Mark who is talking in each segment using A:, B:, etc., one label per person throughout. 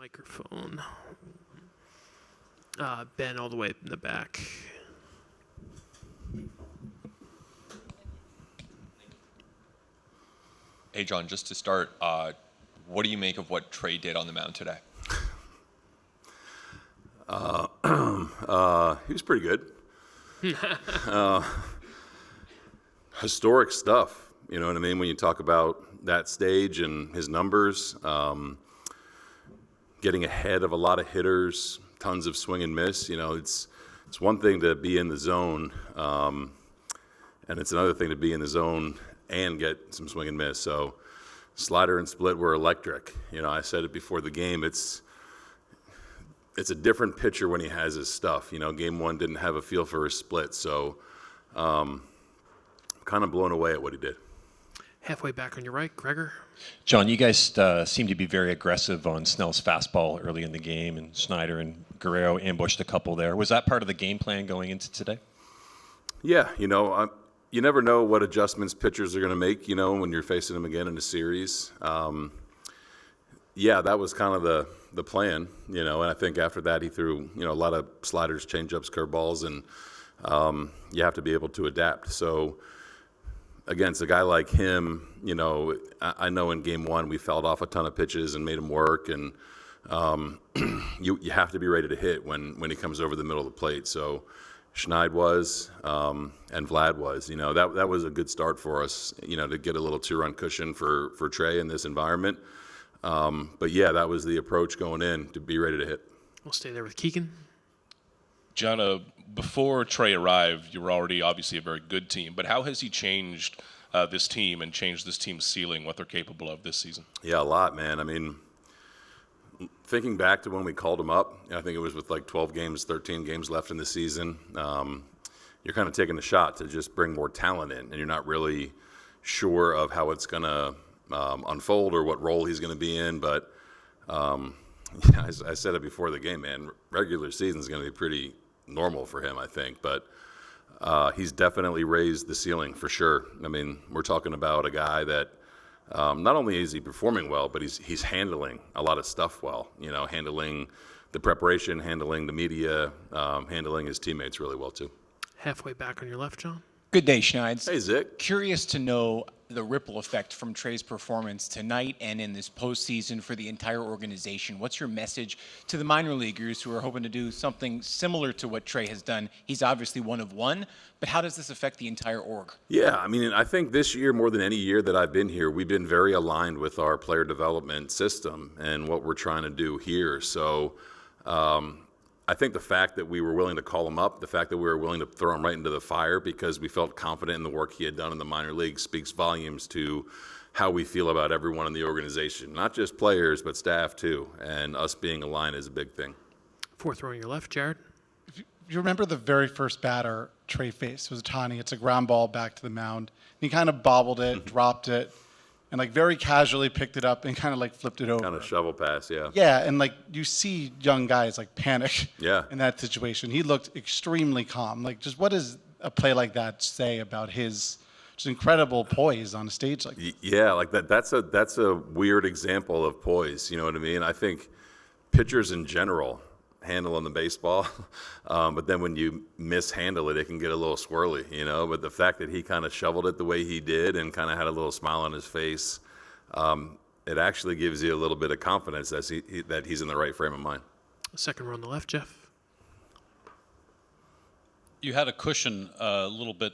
A: microphone. Ben, all the way in the back.
B: Hey, John, just to start, what do you make of what Trey did on the mound today?
C: He was pretty good. Historic stuff, you know what I mean? When you talk about that stage and his numbers, getting ahead of a lot of hitters, tons of swing and miss. You know, it's one thing to be in the zone, and it's another thing to be in the zone and get some swing and miss. So slider and split were electric. You know, I said it before the game. It's a different pitcher when he has his stuff. You know, game one didn't have a feel for his split, so kind of blown away at what he did.
A: Halfway back on your right, Gregor.
D: John, you guys seem to be very aggressive on Snell's fastball early in the game, and Schneider and Guerrero ambushed a couple there. Was that part of the game plan going into today? Yeah,
C: you know, you never know what adjustments pitchers are going to make, you know, when you're facing them again in a series. Yeah, that was kind of the plan, you know, and I think after that he threw, you know, a lot of sliders, changeups, curveballs, and you have to be able to adapt. So against a guy like him, you know, I know in game one we fouled off a ton of pitches and made him work, and you have to be ready to hit when he comes over the middle of the plate. So Schneider was, and Vlad was, you know, that was a good start for us, you know, to get a little two-run cushion for Trey in this environment. But yeah, that was the approach going in, to be ready to hit.
A: We'll stay there with Keegan.
E: John, before Trey arrived, you were already obviously a very good team, but how has he changed this team and changed this team's ceiling, what they're capable of this season?
C: Yeah, a lot, man. I mean, thinking back to when we called him up, I think it was with like 12 games, 13 games left in the season, you're kind of taking a shot to just bring more talent in, and you're not really sure of how it's going to unfold or what role he's going to be in. But yeah, I said it before the game, man, regular season is going to be pretty normal for him, I think. But he's definitely raised the ceiling for sure. I mean, we're talking about a guy that not only is he performing well, but he's handling a lot of stuff well, you know, handling the preparation, handling the media, handling his teammates really well too.
A: Halfway back on your left, John.
F: Good day, Schneids.
C: Hey, Zick.
F: Curious to know the ripple effect from Trey's performance tonight and in this postseason for the entire organization. What's your message to the minor leaguers who are hoping to do something similar to what Trey has done? He's obviously one of one, but how does this affect the entire org?
C: Yeah, I mean, I think this year more than any year that I've been here, we've been very aligned with our player development system and what we're trying to do here. So I think the fact that we were willing to call him up, the fact that we were willing to throw him right into the fire because we felt confident in the work he had done in the minor leagues speaks volumes to how we feel about everyone in the organization, not just players, but staff too. And us being aligned is a big thing.
A: Fourth row on your left, Jared.
G: If you remember the very first batter Trey faced, it was Ohtani. It's a ground ball back to the mound. And he kind of bobbled it, dropped it, and like very casually picked it up and kind of like flipped it over.
C: Kind of shovel pass, yeah.
G: Yeah, and like you see young guys like panic
C: Yeah.
G: in that situation. He looked extremely calm. Like, just what does a play like that say about his just incredible poise on a stage like that?
C: Yeah, like that's a weird example of poise, you know what I mean? I think pitchers in general handling the baseball, but then when you mishandle it, it can get a little squirrely, you know? But the fact that he kind of shoveled it the way he did and kind of had a little smile on his face, it actually gives you a little bit of confidence that he's in the right frame of mind.
A: Second row on the left, Jeff.
H: You had a cushion a little bit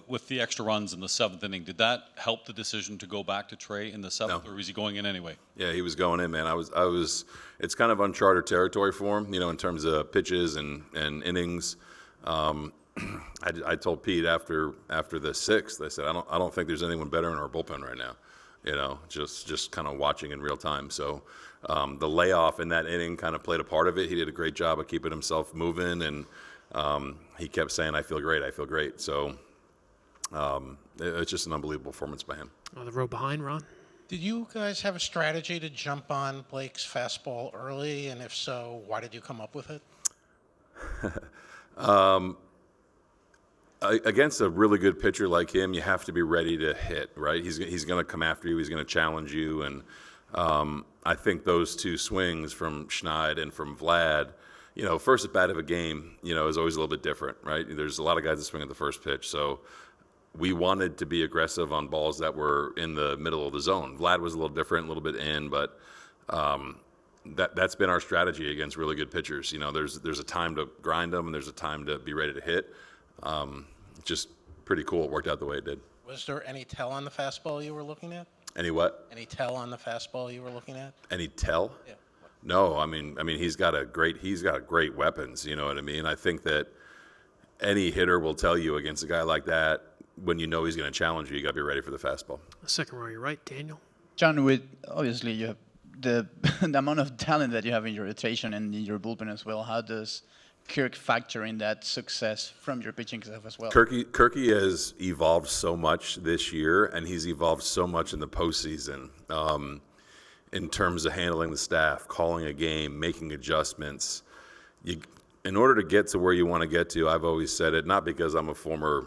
H: with the extra runs in the seventh inning. Did that help the decision to go back to Trey in the seventh,
C: No.
H: or was he going in anyway?
C: Yeah, he was going in, man. I was. It's kind of uncharted territory for him, you know, in terms of pitches and innings. I told Pete after the sixth, I said, I don't think there's anyone better in our bullpen right now, you know, just kind of watching in real time. So the layoff in that inning kind of played a part of it. He did a great job of keeping himself moving, and he kept saying, I feel great. So it's just an unbelievable performance by him.
A: On the row behind, Ron.
I: Did you guys have a strategy to jump on Blake's fastball early? And if so, why did you come up with it?
C: Against a really good pitcher like him, you have to be ready to hit, right? He's going to come after you. He's going to challenge you. And I think those two swings from Schneider and from Vlad, first at bat of a game, is always a little bit different, right? There's a lot of guys that swing at the first pitch. So we wanted to be aggressive on balls that were in the middle of the zone. Vlad was a little different, a little bit in, but that's been our strategy against really good pitchers. There's a time to grind them and there's a time to be ready to hit. Just pretty cool. It worked out the way it did.
I: Was there any tell on the fastball you were looking at?
C: Any what?
I: Any tell on the fastball you were looking at?
C: Any tell?
I: Yeah.
C: No, I mean he's got great weapons. You know what I mean? I think that any hitter will tell you against a guy like that, when you know he's going to challenge you, you got to be ready for the fastball.
A: Second row on your right, Daniel.
J: John, with obviously you have the amount of talent that you have in your rotation and in your bullpen as well. How does Kirk factor in that success from your pitching staff as well?
C: Kirky has evolved so much this year, and he's evolved so much in the postseason in terms of handling the staff, calling a game, making adjustments. In order to get to where you want to get to, I've always said it, not because I'm a former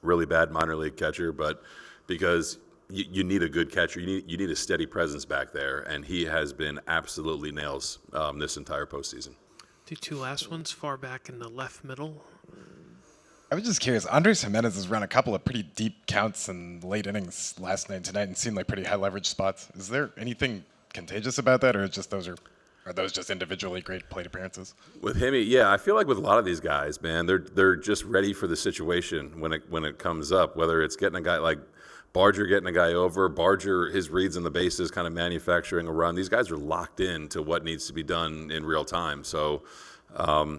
C: really bad minor league catcher, but because you need a good catcher. You need a steady presence back there, and he has been absolutely nails this entire postseason.
A: Do two last ones, far back in the left middle.
K: I was just curious. Andres Jimenez has run a couple of pretty deep counts in late innings last night and tonight and seemed like pretty high leverage spots. Is there anything contagious about that, or just are those just individually great plate appearances?
C: With him, yeah, I feel like with a lot of these guys, man, they're just ready for the situation when it comes up. Whether it's getting a guy like Barger getting a guy over, Barger, his reads on the bases, kind of manufacturing a run. These guys are locked in to what needs to be done in real time. So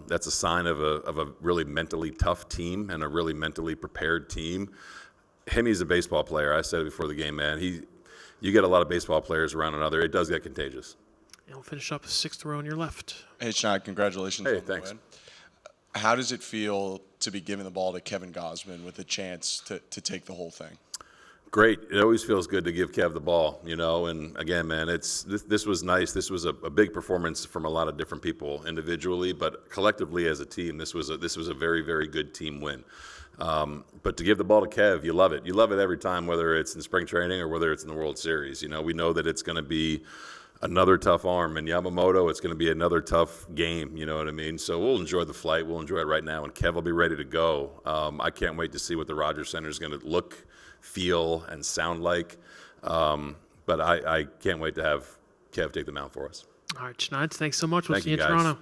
C: that's a sign of a really mentally tough team and a really mentally prepared team. He's a baseball player. I said it before the game, man. You get a lot of baseball players around another. It does get contagious.
A: And we'll finish up sixth row on your left.
L: Hey, Sean, congratulations.
C: Hey,
L: on the
C: thanks.
L: win. How does it feel to be giving the ball to Kevin Gausman with a chance to take the whole thing?
C: Great. It always feels good to give Kev the ball, and again, man, this was nice. This was a big performance from a lot of different people individually, but collectively as a team, this was a very, very good team win. But to give the ball to Kev, you love it. You love it every time, whether it's in spring training or whether it's in the World Series. We know that it's going to be another tough arm. In Yamamoto, it's going to be another tough game, you know what I mean? So we'll enjoy the flight. We'll enjoy it right now, and Kev will be ready to go. I can't wait to see what the Rogers Center is going to look, feel, and sound like. But I can't wait to have Kev take the mound for us.
A: All right, Schneid, thanks so much. We'll
C: Thank
A: see you
C: you,
A: in
C: guys.
A: Toronto.